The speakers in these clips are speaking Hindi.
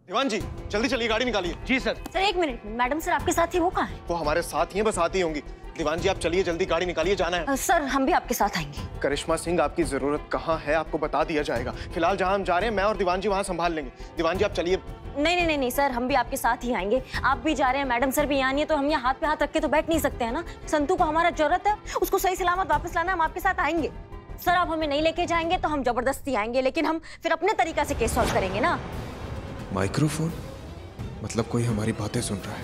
दीवान जी जल्दी चलिए, गाड़ी निकालिए। जी सर। सर एक मिनट, मैडम सर आपके साथ ही वो कहाँ है? वो हमारे साथ ही हैं, बस आती होंगी। दीवान जी आप चलिए, जल्दी गाड़ी निकालिए, जाना है। सर हम भी आपके साथ आएंगे। करिश्मा सिंह आपकी जरूरत कहाँ है आपको बता दिया जाएगा। फिलहाल जहाँ हम जा रहे हैं मैं और दीवान जी वहाँ संभाल लेंगे। दीवान जी आप चलिए। नहीं सर, हम भी आपके साथ ही आएंगे। आप भी जा रहे हैं, मैडम सर भी यहाँ नहीं है, तो हम यहाँ हाथ पे हाथ रख के तो बैठ नहीं सकते हैं ना। संतू को हमारा जरूरत है, उसको सही सलामत वापस लाना, हम आपके साथ आएंगे। सर आप हमें नहीं लेके जाएंगे तो हम जबरदस्ती आएंगे, लेकिन हम फिर अपने तरीका से केस सॉल्व करेंगे ना। माइक्रोफोन मतलब कोई हमारी बातें सुन रहा है।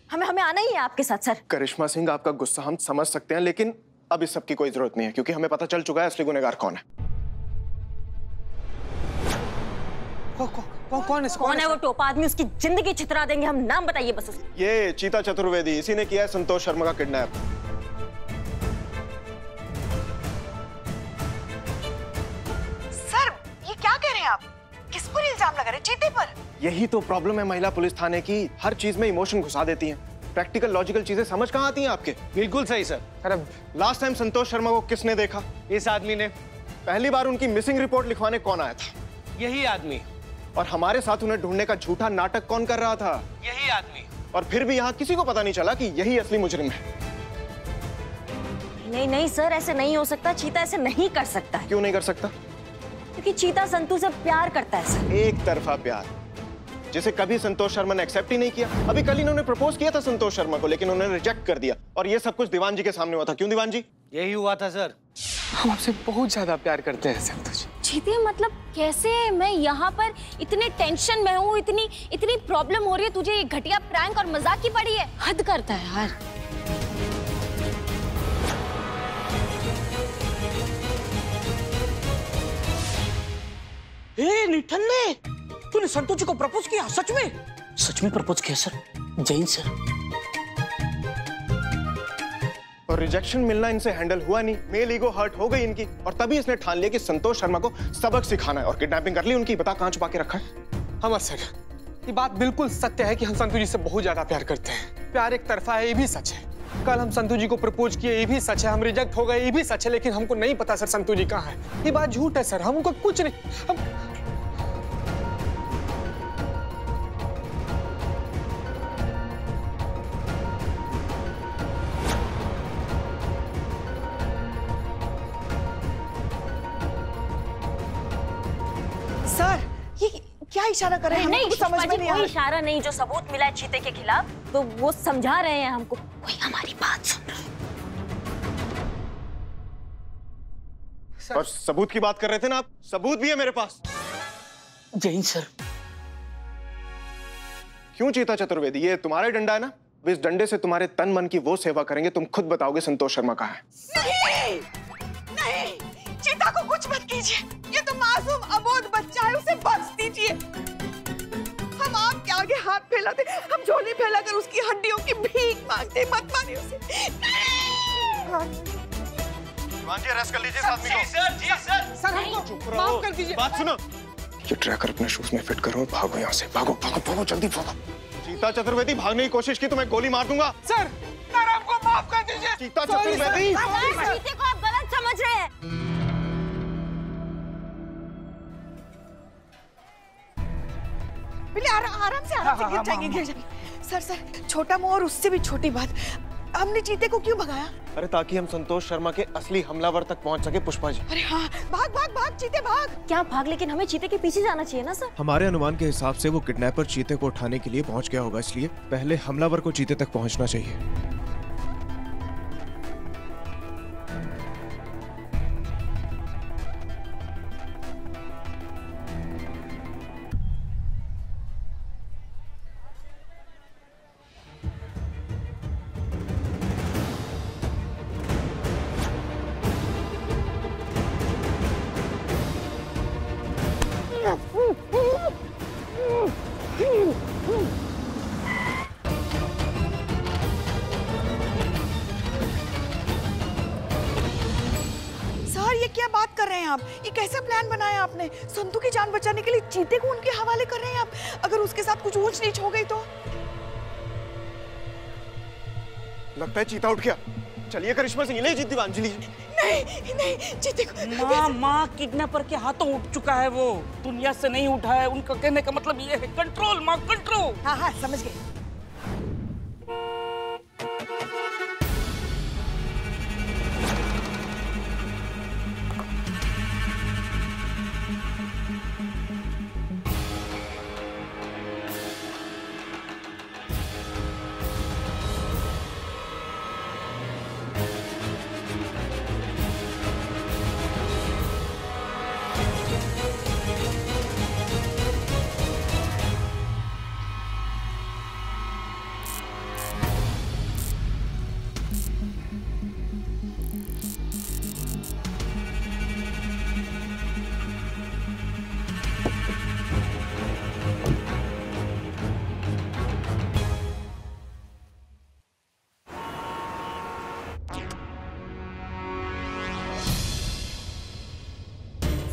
हमें आना ही है आपके साथ सर। करिश्मा सिंह आपका गुस्सा हम समझ सकते हैं, लेकिन अब इस सब की कोई जरूरत नहीं है, क्योंकि हमें पता चल चुका है असली गुनहगार कौन है। कौन है वो टोपा आदमी? उसकी जिंदगी छितरा देंगे हम। नाम बताइए बस उसका। ये चीता चतुर्वेदी, इसी ने किया है संतोष शर्मा का किडनैप। सर ये क्या कह रहे हैं आप? किस पर इल्जाम लगा रहे हैं? चीते पर? यही तो प्रॉब्लम है महिला पुलिस थाने की, हर चीज में इमोशन घुसा देती हैं। प्रैक्टिकल लॉजिकल चीजें समझ कहाँ आती हैं आपके? बिल्कुल सही सर। अरे लास्ट टाइम संतोष शर्मा को किसने देखा? इस आदमी ने। पहली बार उनकी मिसिंग रिपोर्ट लिखवाने कौन आया था? यही आदमी। और हमारे साथ उन्हें ढूंढने का झूठा नाटक कौन कर रहा था? यही आदमी। और फिर भी यहाँ किसी को पता नहीं चला कि यही असली मुजरिम है। नहीं सर, ऐसे नहीं हो सकता। चीता ऐसे नहीं कर सकता है। क्यों नहीं कर सकता? क्योंकि चीता संतू से प्यार करता है सर। एक तरफा प्यार जिसे कभी संतोष शर्मा ने एक्सेप्ट ही नहीं किया। अभी कल इन्होंने प्रपोज किया था संतोष शर्मा को, लेकिन उन्होंने रिजेक्ट कर दिया। और ये सब कुछ दीवान जी के सामने हुआ था। क्यों दीवान जी? यही हुआ था सर। हम आपसे बहुत ज्यादा प्यार करते हैं संतू जी। चीते मतलब कैसे? मैं यहाँ पर इतने टेंशन में हूँ, इतनी प्रॉब्लम हो रही है, तुझे ये घटिया प्रैंक और मजाक की पड़ी है। हद करता है यार। निठल्ले, तूने संतू जी को प्रपोज किया? सच में? सच में प्रपोज किया सर? जैन सर। और रिजेक्शन मिलना इनसे हैंडल हुआ नहीं। मेल ईगो हर्ट हो गई इनकी, और तभी इसने ठान लिया कि संतोष शर्मा को सबक सिखाना है और किडनैपिंग कर ली उनकी। बता कहाँ छुपा के रखा है? अमर सर, ये बात बिल्कुल सत्य है कि हम संतू जी से बहुत ज्यादा प्यार करते हैं। प्यार एक तरफा है, ये भी सच है। कल हम संतू जी को प्रपोज किए, ये भी सच है। हम रिजेक्ट हो गए, ये भी सच है। लेकिन हमको नहीं पता सर संतू जी कहाँ है। ये बात झूठ है सर, हमको कुछ नहीं। सर ये क्या इशारा कर रहे हैं? नहीं हमको समझ में नहीं आ कोई रहा। इशारा नहीं। जो सबूत मिला है चीते के खिलाफ, तो वो समझा रहे हैं हमको। कोई हमारी बात सुन रहा है। और सबूत की बात कर रहे थे ना आप? सबूत भी है मेरे पास। जैन सर। क्यों चीता चतुर्वेदी, ये तुम्हारा डंडा है ना? इस डंडे से तुम्हारे तन मन की वो सेवा करेंगे, तुम खुद बताओगे संतोष शर्मा कहाँ है। नहीं, चीता को कुछ मत कीजिए। ये तो मासूम अबोध बच्चा है, उसे बख्श दीजिए। हम आपके आगे हाथ फैलाते, हम झोली फैलाकर उसकी हड्डियों की भीख मांगते। मत मारिए उसे। दीवान जी अरेस्ट कर लीजिए इस आदमी को। सर जी सर। सर हमको माफ कर दीजिए। बात सुनो, ये ट्रैकर अपने शूज में फिट करो, भागो यहाँ से। भागो भागो भागो, जल्दी भागो। चीता चतुर्वेदी भागने की कोशिश की तो मैं गोली मार दूंगा। सर हमको माफ कर दीजिए। चीता चतुर्वेदी। चीते को आप गलत समझ रहे हैं। आराम से गिर जाएंगे। सर छोटा मुंह और उससे भी छोटी बात, हमने चीते को क्यों भगाया? अरे ताकि हम संतोष शर्मा के असली हमलावर तक पहुंच सके। पुष्पा जी। अरे हाँ, भाग भाग भाग चीते भाग। क्या भाग? लेकिन हमें चीते के पीछे जाना चाहिए ना सर। हमारे अनुमान के हिसाब से वो किडनैपर चीते को उठाने के लिए पहुंच गया होगा, इसलिए पहले हमलावर को चीते तक पहुंचना चाहिए। सर ये क्या बात कर रहे हैं आप? ये कैसा प्लान बनाया आपने? संतू की जान बचाने के लिए चीते को उनके हवाले कर रहे हैं आप? अगर उसके साथ कुछ ऊंच नीच हो गई तो? लगता है चीता उठ गया। चलिए करिश्मा सिंह, ले जीत दीवान जी लीजिए। नहीं नहीं चीते को माँ माँ किडनैपर के हाथों उठ चुका है वो, दुनिया से नहीं उठा है। उनका कहने का मतलब ये है कंट्रोल माँ, कंट्रोल। हाँ हाँ समझ गई।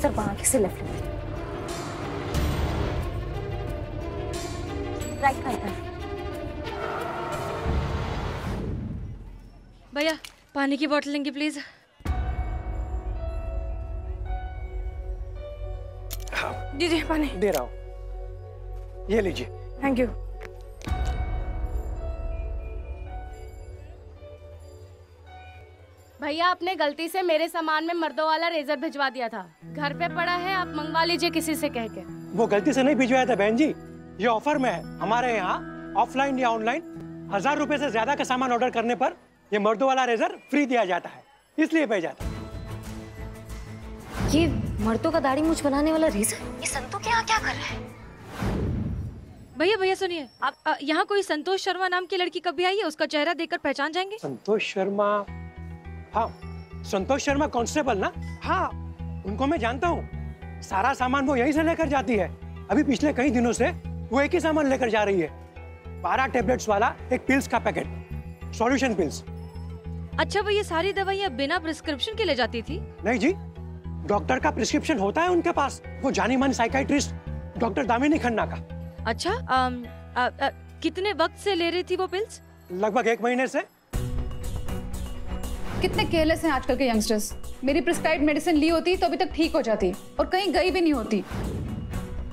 सर वहां से लेफ्ट राइट राइट। भैया पानी की बोतल लेंगे प्लीज। दीजिए पानी। दे रहा हूँ, ये लीजिए। Thank you. भैया आपने गलती से मेरे सामान में मर्दों वाला रेजर भिजवा दिया था, घर पे पड़ा है, आप मंगवा लीजिए किसी से कह के। वो गलती से नहीं भिजवाया था बहन जी, ये ऑफर में है। हमारे यहाँ ऑफलाइन या ऑनलाइन 1000 रुपए से ज्यादा का सामान ऑर्डर करने पर ये मर्दों वाला रेजर फ्री दिया जाता है, इसलिए भेजा था। ये मर्दों का दाढ़ी मूछ बनाने वाला रेजर, ये संतू के यहाँ क्या कर रहा है? भैया भैया सुनिए, आप यहाँ कोई संतोष शर्मा नाम की लड़की कभी आई है? उसका चेहरा देखकर पहचान जाएंगे। संतोष शर्मा? हाँ, संतोष शर्मा कांस्टेबल ना? हाँ, उनको मैं जानता हूँ। सारा सामान वो यहीं से लेकर जाती है। अभी पिछले कई दिनों से वो एक ही सामान लेकर जा रही है, 12 टेबलेट्स वाला एक पिल्स का पैकेट, सॉल्यूशन पिल्स। अच्छा, वो ये सारी दवाइयाँ बिना प्रिस्क्रिप्शन के ले जाती थी? नहीं जी, डॉक्टर का प्रिस्क्रिप्शन होता है उनके पास। वो जानी मानी साइकाइट्रिस्ट डॉक्टर दामिनी खन्ना का। अच्छा, कितने वक्त से ले रही थी वो पिल्स? लगभग 1 महीने से। कितने केयरलेस हैं आजकल के यंगस्टर्स। मेरी प्रिस्क्राइब्ड मेडिसिन ली होती तो अभी तक ठीक हो जाती और कहीं गई भी नहीं होती।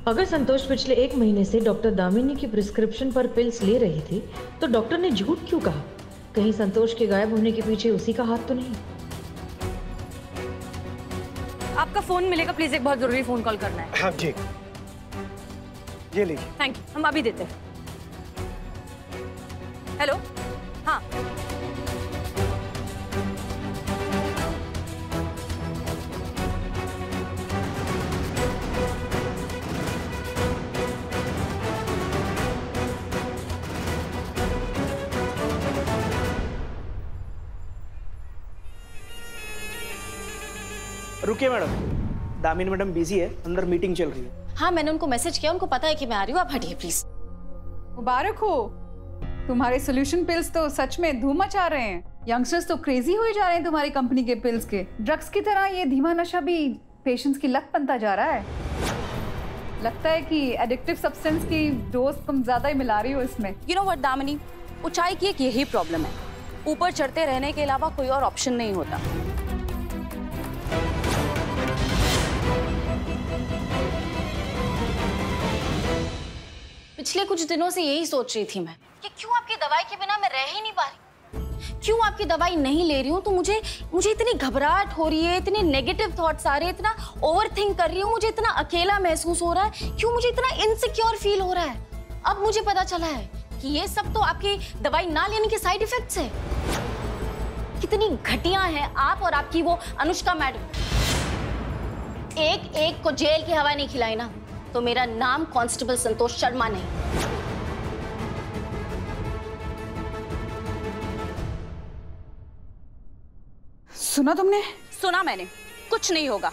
अगर संतोष पिछले 1 महीने से डॉक्टर दामिनी की प्रिस्क्रिप्शन पर पिल्स ले रही थी तो डॉक्टर ने झूठ क्यों कहा? कहीं संतोष के गायब होने के पीछे उसी का हाथ तो नहीं? आपका फोन मिलेगा प्लीज, एक बहुत जरूरी फोन कॉल करना है। हाँ जी, ये लीजिए। थैंक यू, हम अभी देते हैं। हेलो, हाँ रुकिए मैडम, दामिनी मैडम बिजी है, अंदर मीटिंग चल रही है। हाँ मैंने उनको मैसेज किया, उनको पता है कि मैं आ रही हूँ, आप हटिए प्लीज। मुबारक हो, तुम्हारे सोल्यूशन पिल्स तो सच में धूम मचा रहे हैं। यंगस्टर्स तो क्रेजी हो जा रहे हैं तुम्हारी कंपनी के पिल्स के। ड्रग्स की तरह ये धीमा नशा भी पेशेंट्स की लत बनता जा रहा है। लगता है कि एडिक्टिव सब्सटेंस की डोज तुम ज्यादा ही मिला रही हो इसमें। यू नो व्हाट दामिनी, ऊंचाई की एक यही प्रॉब्लम है, ऊपर चढ़ते रहने के अलावा कोई और ऑप्शन नहीं होता। पिछले कुछ दिनों से यही सोच रही थी मैं कि क्यों आपकी दवाई के बिना मैं रह ही नहीं पा रही, क्यों आपकी दवाई नहीं ले रही हूँ तो मुझे इतनी घबराहट हो रही है, इतने नेगेटिव थॉट्स आ रहे हैं, इतना ओवरथिंक कर रही हूँ, मुझे इतना अकेला महसूस हो रहा है, क्यों मुझे इतना इनसिक्योर फील हो रहा है। अब मुझे पता चला है कि ये सब तो आपकी दवाई ना लेने के साइड इफेक्ट्स है। कितनी घटिया है आप और आपकी वो अनुष्का मैडम। एक एक को जेल की हवा नहीं खिलाई ना तो मेरा नाम कांस्टेबल संतोष शर्मा नहीं। सुना तुमने? सुना मैंने, कुछ नहीं होगा।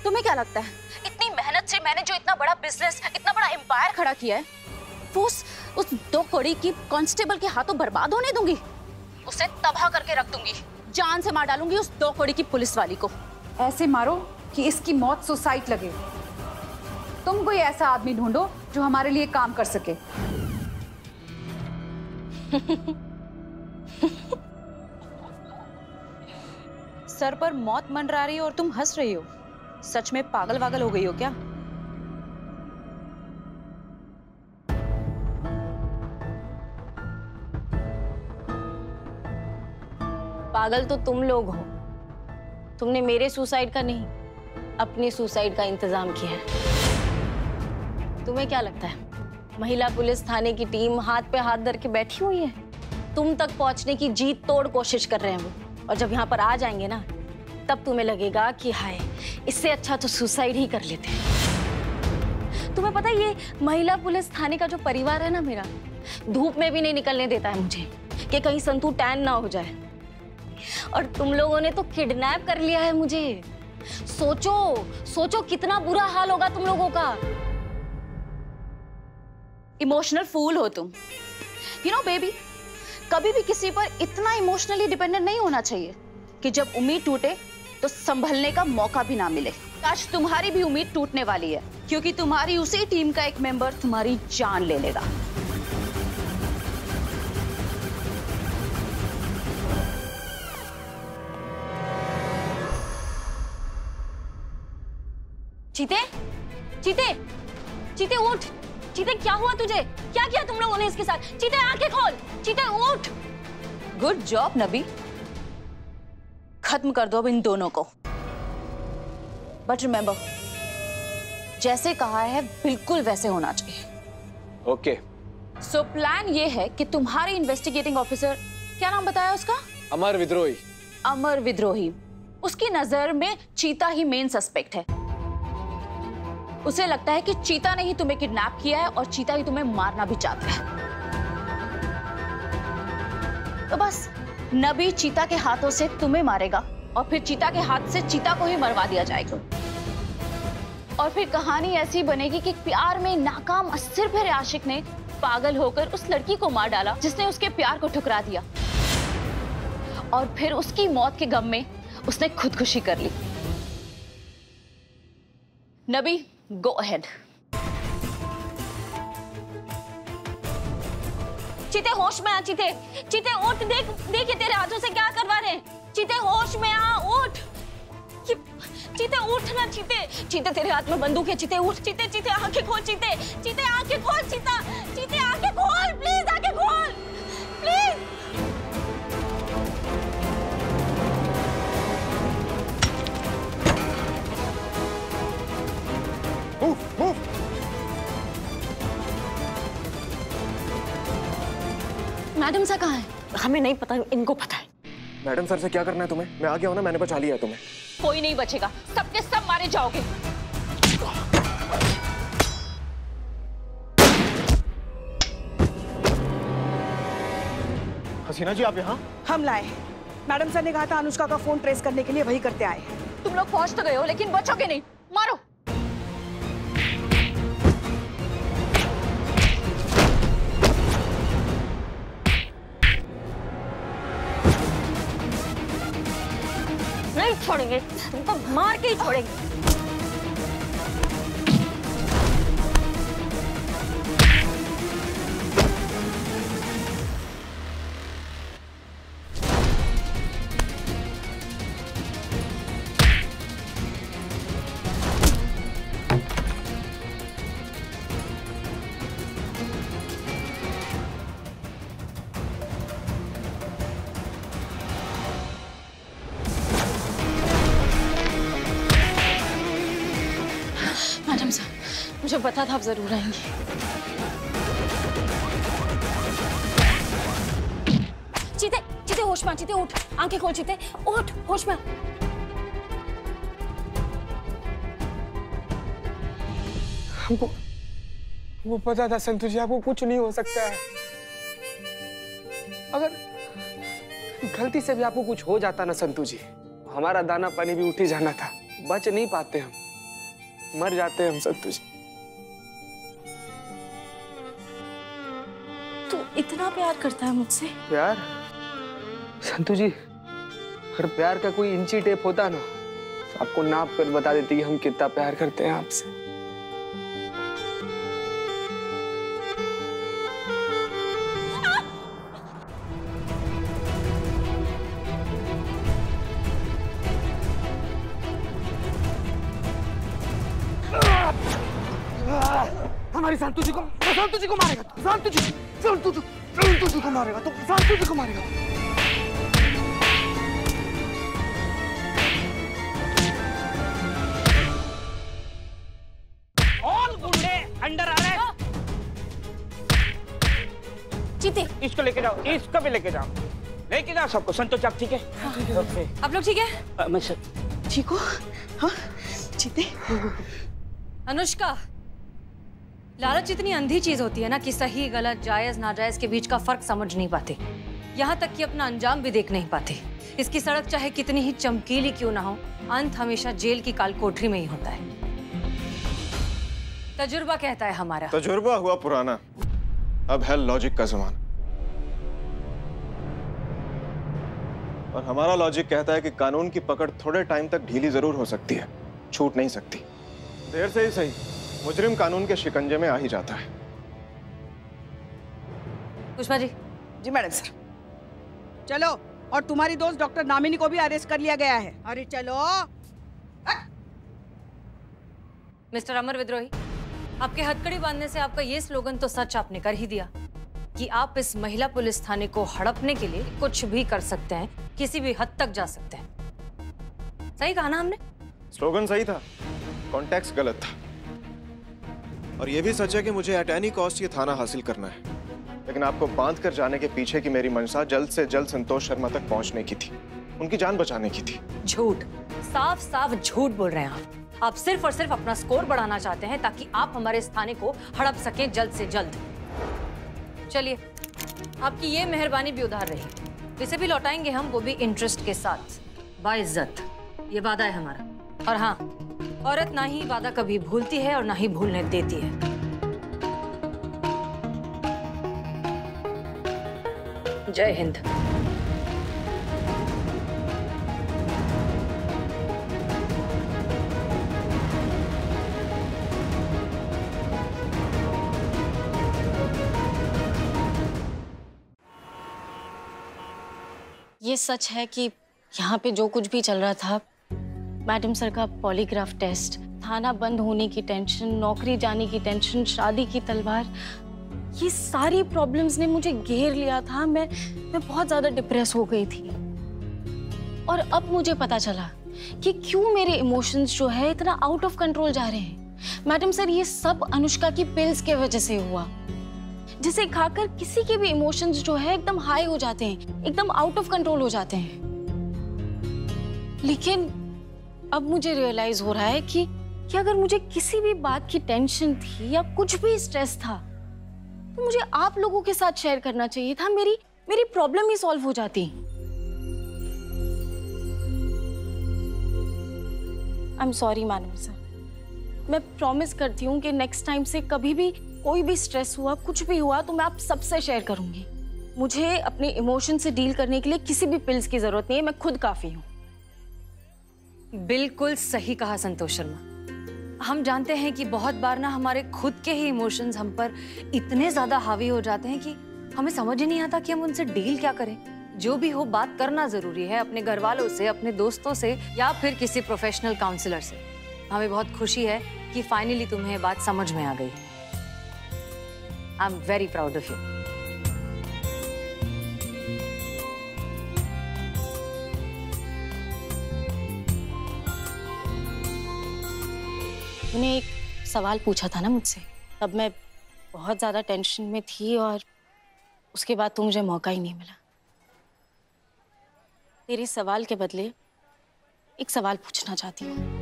तुम्हें क्या लगता है इतनी मेहनत से मैंने जो इतना बड़ा बिजनेस, इतना बड़ा एम्पायर खड़ा किया है, वो उस 2 कौड़ी की कांस्टेबल के हाथों बर्बाद होने दूंगी? उसे तबाह करके रख दूंगी, जान से मार डालूंगी उस 2 कौड़ी की पुलिस वाली को। ऐसे मारो कि इसकी मौत सुसाइड लगे। तुम कोई ऐसा आदमी ढूंढो जो हमारे लिए काम कर सके। सर पर मौत मंडरा रही हो और तुम हंस रही हो। सच में पागल वागल हो गई हो क्या? पागल तो तुम लोग हो। तुमने मेरे सुसाइड का नहीं, अपने सुसाइड का इंतजाम किया है। तुम्हें क्या लगता है महिला पुलिस थाने की टीम हाथ पे हाथ धर के बैठी हुई है? तुम तक पहुंचने की जी तोड़ कोशिश कर रहे हैं वो, और जब यहाँ पर आ जाएंगे ना, तब तुम्हें लगेगा कि हाय, इससे अच्छा तो सुसाइड ही कर लेते हैं। तुम्हें पता है ये महिला पुलिस थाने का जो परिवार है ना मेरा, धूप में भी नहीं निकलने देता है मुझे कि कहीं संतू टैन ना हो जाए। और तुम लोगों ने तो किडनैप कर लिया है मुझे। सोचो सोचो कितना बुरा हाल होगा तुम लोगों का। इमोशनल फूल हो तुम। यू नो बेबी, कभी भी किसी पर इतना इमोशनली डिपेंडेंट नहीं होना चाहिए कि जब उम्मीद टूटे तो संभलने का मौका भी ना मिले। आज तुम्हारी भी उम्मीद टूटने वाली है, क्योंकि तुम्हारी उसी टीम का एक मेंबर तुम्हारी जान ले लेगा। चीते, चीते, चीते उठ। चीते क्या हुआ तुझे? क्या किया तुम लोगों ने इसके साथ? चीते आंखें खोल, चीते उठ। गुड जॉब नबी, खत्म कर दो अब इन दोनों को। बट रिमेंबर, जैसे कहा है बिल्कुल वैसे होना चाहिए। ओके। सो प्लान ये है कि तुम्हारे इन्वेस्टिगेटिंग ऑफिसर, क्या नाम बताया उसका? अमर विद्रोही। अमर विद्रोही, उसकी नजर में चीता ही मेन सस्पेक्ट है। उसे लगता है कि चीता ने ही तुम्हें किडनैप किया है और चीता ही तुम्हें मारना भी चाहता है। तो बस नबी चीता के हाथों से तुम्हें मारेगा और फिर चीता के हाथ से चीता को ही मरवा दिया जाएगा। और फिर कहानी ऐसी बनेगी कि प्यार में नाकाम अस्थिर भरे आशिक ने पागल होकर उस लड़की को मार डाला जिसने उसके प्यार को ठुकरा दिया, और फिर उसकी मौत के गम में उसने खुदकुशी कर ली। नबी, गो अहेड। चीते होश में आ। चीते, चीते उठ। देख देख ये तेरे हाथों से क्या करवा रहे हैं। चीते होश में आ, उठ। चीते उठ ना। चीते, चीते तेरे हाथ में बंदूक है। चीते उठ। चीते, चीते आंखें खोल। चीते, चीते आंखें खोल। चीता, चीते आंखें खोल, प्लीज आंखें खोल, प्लीज। मैडम सर कहाँ है? हमें नहीं पता, इनको पता है। मैडम सर से क्या करना है तुम्हें? मैं आ गया हूं ना, मैंने बचा लिया है तुम्हें। कोई नहीं बचेगा, सबके सब मारे जाओगे। हसीना जी, आप यहाँ? हम लाए। मैडम सर ने कहा था अनुष्का का फोन ट्रेस करने के लिए, वही करते आए। तुम लोग पहुंच तो गए हो लेकिन बचोगे नहीं। मारो। नहीं छोड़ेंगे, तुमको मार के ही छोड़ेंगे। मैडम सर, मुझे पता था आप जरूर आएंगी। चीते, चीते होश में आ। चीते उठ, आंखें खोल। चीते उठ, होश में आ। हमको वो पता था संतु जी, आपको कुछ नहीं हो सकता है। अगर गलती से भी आपको कुछ हो जाता ना संतु जी, हमारा दाना पानी भी उठ ही जाना था। बच नहीं पाते, हम मर जाते हैं हम संतु जी। तू इतना प्यार करता है मुझसे? प्यार संतु जी, अगर प्यार का कोई इंची टेप होता ना, तो आपको नाप कर बता देती कि हम कितना प्यार करते हैं आपसे। हमारी संतु जी को मारेगा तू, संतु जी को मारेगा तू, संतु जी को मारेगा। ऑल गुंडे अंडर आ रहे हैं। चीते, इसको लेके जाओ, इसको भी लेके जाओ सबको। संतोष आप ठीक है? ओके। आप लोग ठीक है? मैं ठीक हो? हाँ चीते। अनुष्का, लालच इतनी अंधी चीज होती है ना कि सही गलत जायज नाजायज के बीच का फर्क समझ नहीं पाते, यहाँ तक कि अपना अंजाम भी देख नहीं पाते। इसकी सड़क चाहे कितनी ही चमकीली क्यों ना हो, अंत हमेशा जेल की काल कोठरी में ही होता है। तजुर्बा कहता है हमारा। तजुर्बा हुआ पुराना, अब है लॉजिक का जमाना। और हमारा लॉजिक कहता है कि कानून की पकड़ थोड़े टाइम तक ढीली जरूर हो सकती है, छूट नहीं सकती। देर से ही सही, मुजरिम कानून के शिकंजे में आ ही जाता है। पुष्पा जी। जी मैडम सर। चलो, और तुम्हारी दोस्त डॉक्टर दामिनी को भी अरेस्ट कर लिया गया है। अरे चलो। मिस्टर अमर विद्रोही, आपके हथकड़ी बांधने से आपका ये स्लोगन तो सच आपने कर ही दिया कि आप इस महिला पुलिस थाने को हड़पने के लिए कुछ भी कर सकते हैं, किसी भी हद तक जा सकते हैं। सही कहा ना हमने? स्लोगन सही था, कॉन्टेक्स्ट गलत था। और ये भी सच है कि मुझे एट एनी कॉस्ट ये थाना हासिल करना है, लेकिन आपको बांध कर जाने के पीछे की मेरी मंशा जल्द से जल्द संतोष शर्मा तक पहुंचने की थी, उनकी जान बचाने की थी। झूठ, साफ साफ झूठ बोल रहे हैं आप सिर्फ और सिर्फ अपना स्कोर बढ़ाना चाहते हैं ताकि आप हमारे इस थाने को हड़प सकें जल्द से जल्द। चलिए, आपकी ये मेहरबानी भी उधार रही, इसे भी लौटाएंगे हम, वो भी इंटरेस्ट के साथ, बाइज्जत। ये वादा है हमारा। और हाँ, औरत ना ही वादा कभी भूलती है और ना ही भूलने देती है। जय हिंद। ये सच है कि यहाँ पे जो कुछ भी चल रहा था, मैडम सर का पॉलीग्राफ टेस्ट, थाना बंद होने की टेंशन, नौकरी जाने की टेंशन, शादी की तलवार, ये सारी प्रॉब्लम्स ने मुझे घेर लिया था। मैं बहुत ज्यादा डिप्रेस हो गई थी। और अब मुझे पता चला कि क्यों मेरे इमोशंस जो है इतना आउट ऑफ कंट्रोल जा रहे हैं। मैडम सर, ये सब अनुष्का की पिल्स के वजह से हुआ, जिसे खाकर किसी के भी इमोशंस जो है एकदम हाई हो जाते हैं, एकदम आउट ऑफ कंट्रोल हो जाते हैं। लेकिन अब मुझे रियलाइज हो रहा है कि अगर मुझे किसी भी बात की टेंशन थी या कुछ भी स्ट्रेस था, तो मुझे आप लोगों के साथ शेयर करना चाहिए था। मेरी प्रॉब्लम ही सॉल्व हो जाती। I am sorry madam sir. मैं प्रॉमिस करती हूँ कि नेक्स्ट टाइम से कभी भी कोई भी स्ट्रेस हुआ, कुछ भी हुआ, तो मैं आप सबसे शेयर करूंगी। मुझे अपने इमोशन से डील करने के लिए किसी भी पिल्स की जरूरत नहीं है, मैं खुद काफी हूँ। बिल्कुल सही कहा संतोष शर्मा। हम जानते हैं कि बहुत बार ना हमारे खुद के ही इमोशंस हम पर इतने ज्यादा हावी हो जाते हैं कि हमें समझ ही नहीं आता कि हम उनसे डील क्या करें। जो भी हो, बात करना जरूरी है, अपने घर वालों से, अपने दोस्तों से, या फिर किसी प्रोफेशनल काउंसलर से। हमें बहुत खुशी है कि फाइनली तुम्हें ये बात समझ में आ गई। I am very proud of you. तूने एक सवाल पूछा था ना मुझसे, तब मैं बहुत ज्यादा टेंशन में थी और उसके बाद तो मुझे मौका ही नहीं मिला। तेरे सवाल के बदले एक सवाल पूछना चाहती हूँ।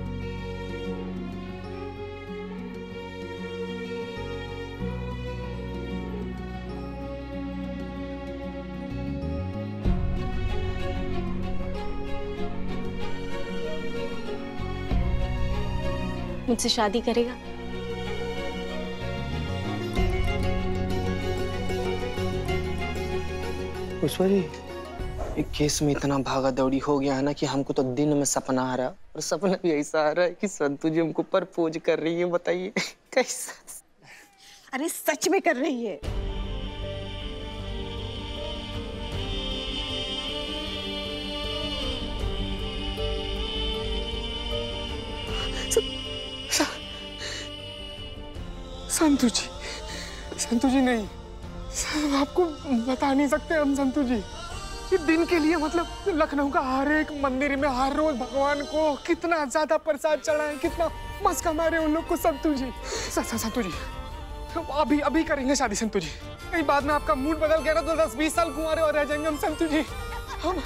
मुझसे शादी करेगा? पुष्पा जी, एक केस में इतना भागा दौड़ी हो गया है ना कि हमको तो दिन में सपना आ रहा, और सपना भी ऐसा आ रहा है कि संतु जी हमको प्रपोज कर रही है। बताइए कैसा? अरे सच में कर रही है। संतु जी नहीं, आपको बता नहीं सकते हम संतु जी। इस दिन के लिए मतलब लखनऊ का हर एक मंदिर में हर रोज भगवान को कितना ज्यादा प्रसाद चढ़ाएं, कितना मस्का मारे उन लोग को संतु जी। संतु जी अभी करेंगे शादी संतु जी। कहीं बाद में आपका मूड बदल गया ना तो 10-20 साल कुंवारे और रह जाएंगे हम संतु जी। हम